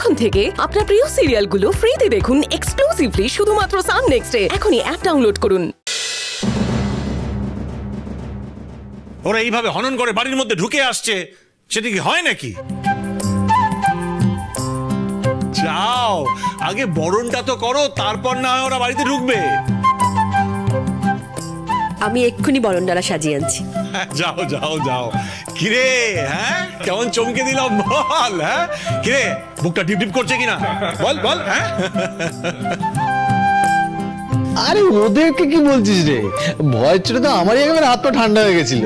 এখন থেকে আপনার প্রিয় সিরিয়ালগুলো ফ্রিতে দেখুন এক্সক্লুসিভলি শুধুমাত্র সান নেক্সটে। এখনই অ্যাপ ডাউনলোড করুন। ওরা এইভাবে হনন করে বাড়ির মধ্যে ঢুকে আসছে, সেটা কি হয় নাকি? যাও, আগে বরণটা তো করো, তারপর না হয় ওরা বাড়িতে ঢুকবে। আমি এক্ষুনি বরণডালা সাজিয়ে আনছি। যাও যাও যাও। কিরে, হ্যাঁ কেমন চমকে দিলাম বল। হ্যাঁ কিরে, বুকটা ডিপ ডিপ করছে কিনা বল বল। হ্যাঁ আরে ওদেরকে কি বলছিস রে? ভয়ের চোটে তো আমারই একেবারে হাত পা ঠান্ডা হয়ে গেছিল।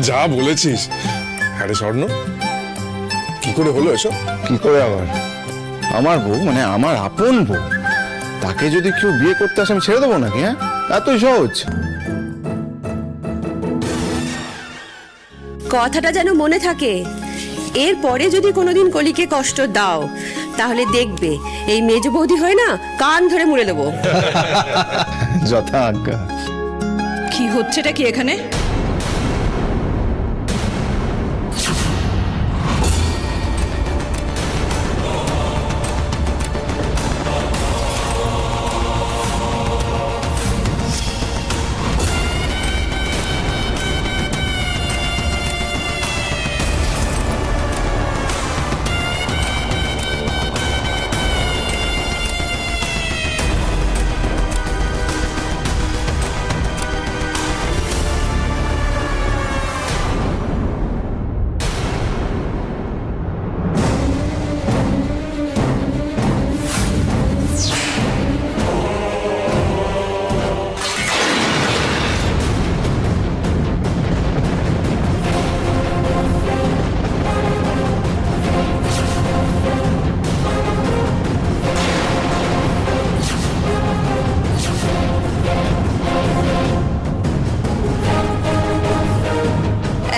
যা বলেছিস। আরে স্বর্ণ, কি করে হলো এসব? কি করে আবার? আমার বউ মানে আমার আপন বউ, তাকে যদি কেউ বিয়ে করতে আসে আমি ছেড়ে দেবো নাকি? হ্যাঁ, এতই সহজ? কথাটা যেন মনে থাকে। এরপরে যদি কোনোদিন কলিকে কষ্ট দাও তাহলে দেখবে এই মেজ বৌদি হয় না, কান ধরে মুড়ে দেবো। যথা আজ্ঞা। কি হচ্ছেটা কি এখানে?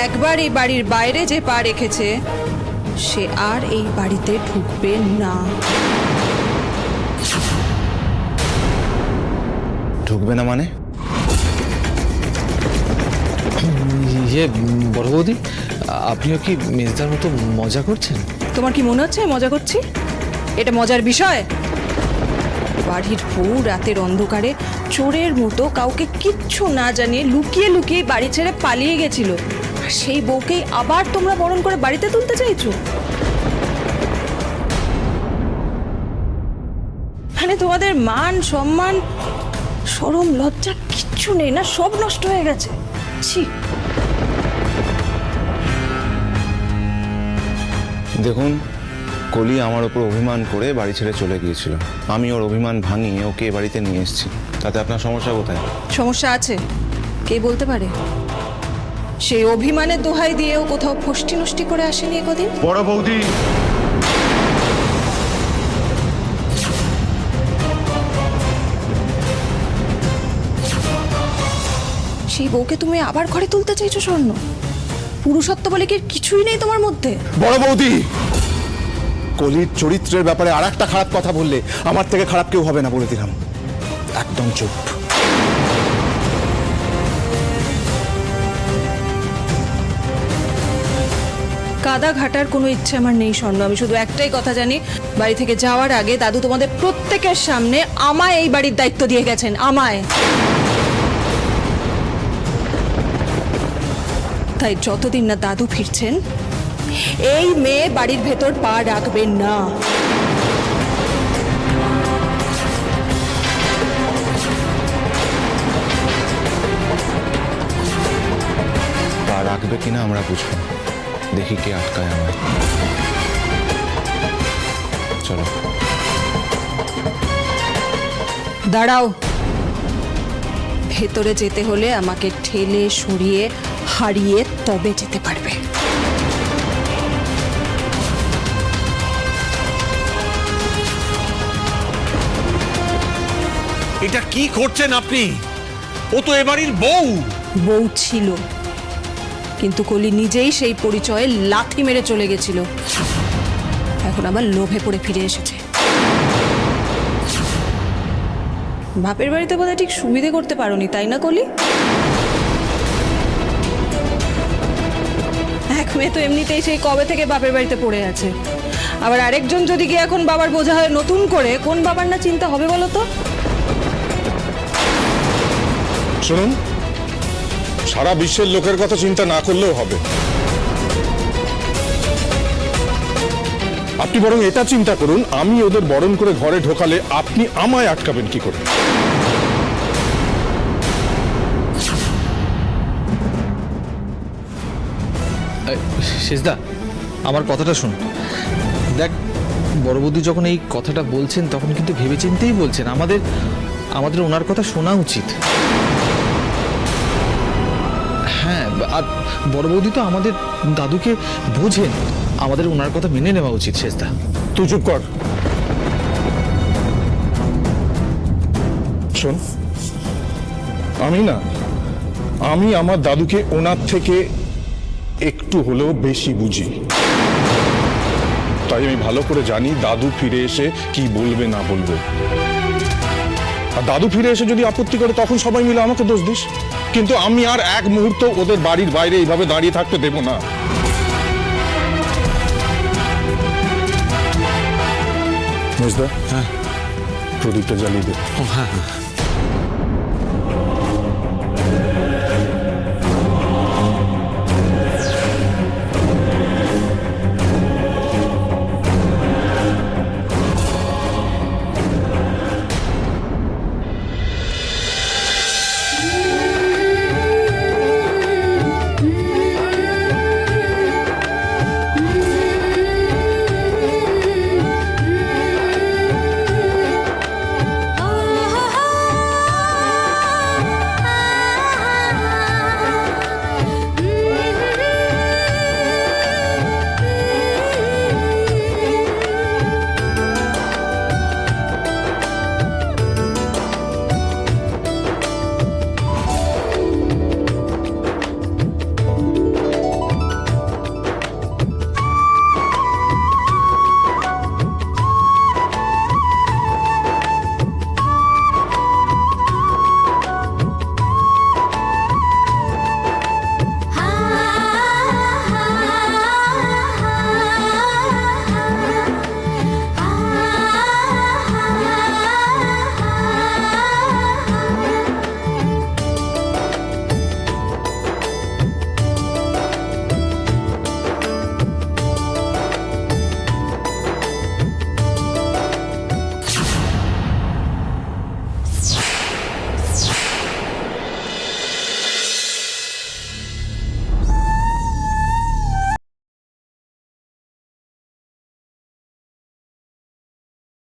একবার এই বাড়ির বাইরে যে পা রেখেছে সে আর এই বাড়িতে ঢুকবে না। ঢুকবে না মানে? ইয়ে বড় বৌদি, আপনিও কি মেজদার মতো মজা করছেন? তোমার কি মনে হচ্ছে মজা করছি? এটা মজার বিষয়? বাড়ির বউ রাতের অন্ধকারে চোরের মতো কাউকে কিচ্ছু না জানিয়ে লুকিয়ে লুকিয়ে বাড়ি ছেড়ে পালিয়ে গেছিল, আর সেই বউকেই আবার তোমরা বরণ করে বাড়িতে তুলতে চাইছো? মানে তোমাদের মান সম্মান শরম লজ্জা কিচ্ছু নেই না? সব নষ্ট হয়ে গেছে। ছি। দেখুন, কলি আমার ওপর অভিমান করে বাড়ি ছেড়ে চলে গিয়েছিল। আমি ওর অভিমান ভাঙিয়ে ওকে এ বাড়িতে নিয়ে এসেছি। তাতে আপনার সমস্যা কোথায়? সমস্যা আছে, কে বলতে পারে? সেই অভিমানের দোহাই দিয়েও কোথাও ফষ্টি নষ্টি করে আসেনি কদিন। বড় বৌদি, সেই বউকে তুমি আবার ঘরে তুলতে চাইছো স্বর্ণ? পুরুষত্ব বলে কি কিছুই নেই তোমার মধ্যে? বড় বৌদি, কলির চরিত্রের ব্যাপারে আর একটা খারাপ কথা বললে আমার থেকে খারাপ কেউ হবে না, বলে দিলাম। একদম চুপ। কাদা ঘাটার কোনো ইচ্ছে আমার নেই স্বর্ণ। আমি শুধু একটাই কথা জানি, বাড়ি থেকে যাওয়ার আগে দাদু তোমাদের প্রত্যেকের সামনে আমায় এই বাড়ির দায়িত্ব দিয়ে গেছেন, আমায়। তাই যতদিন না দাদু ফিরছেন এই মেয়ে বাড়ির ভেতর পা রাখবেন না। পা রাখবে কিনা আমরা বুঝবো, দেখি কে আটকায় আমায়। চলো। দাঁড়াও। ভেতরে যেতে হলে আমাকে ঠেলে সরিয়ে হারিয়ে তবে যেতে পারবে। এটা কি করছেন আপনি? ও তো এ বাড়ির বউ। বউ ছিল, কিন্তু কলি নিজেই সেই পরিচয়ে লাথি মেরে চলে গেছিল। এখন আবার লোভে পড়ে ফিরে এসেছে। বাপের বাড়িতে বোধহয় ঠিক সুবিধে করতে পারোনি, তাই না কলি? এখন মেয়ে তো এমনিতেই সেই কবে থেকে বাপের বাড়িতে পড়ে আছে। আবার আরেকজন যদি গিয়ে এখন বাবার বোঝা হয় নতুন করে, কোন বাবার না চিন্তা হবে বলো তো? শুনুন, সারা বিশ্বের লোকের কথা চিন্তা না করলেও হবে। আপনি বরং এটা চিন্তা করুন, আমি ওদের বরণ করে ঘরে ঢোকালে আপনি আমায় আটকাবেন কি করে? শেষদা, আমার কথাটা শোন। দেখ, বড় বৌদি যখন এই কথাটা বলছেন তখন কিন্তু ভেবেচিন্তেই বলছেন। আমাদের ওনার কথা শোনা উচিত। হ্যাঁ, আর বড় বৌদি তো আমাদের দাদুকে বোঝেন, আমাদের ওনার কথা মেনে নেওয়া উচিত। শেষদা, তুই চুপ কর। শোন, আমি আমার দাদুকে ওনার থেকে একটু হলেও বেশি বুঝি, তাই আমি ভালো করে জানি দাদু ফিরে এসে কি বলবে না বলবে। আর দাদু ফিরে এসে যদি আপত্তি করে তখন সবাই মিলে আমাকে দোষ দিস, কিন্তু আমি আর এক মুহূর্ত ওদের বাড়ির বাইরে এইভাবে দাঁড়িয়ে থাকতে দেব না। মেজদা, হ্যাঁ, প্রদীপটা জ্বালিয়ে দে। হ্যাঁ।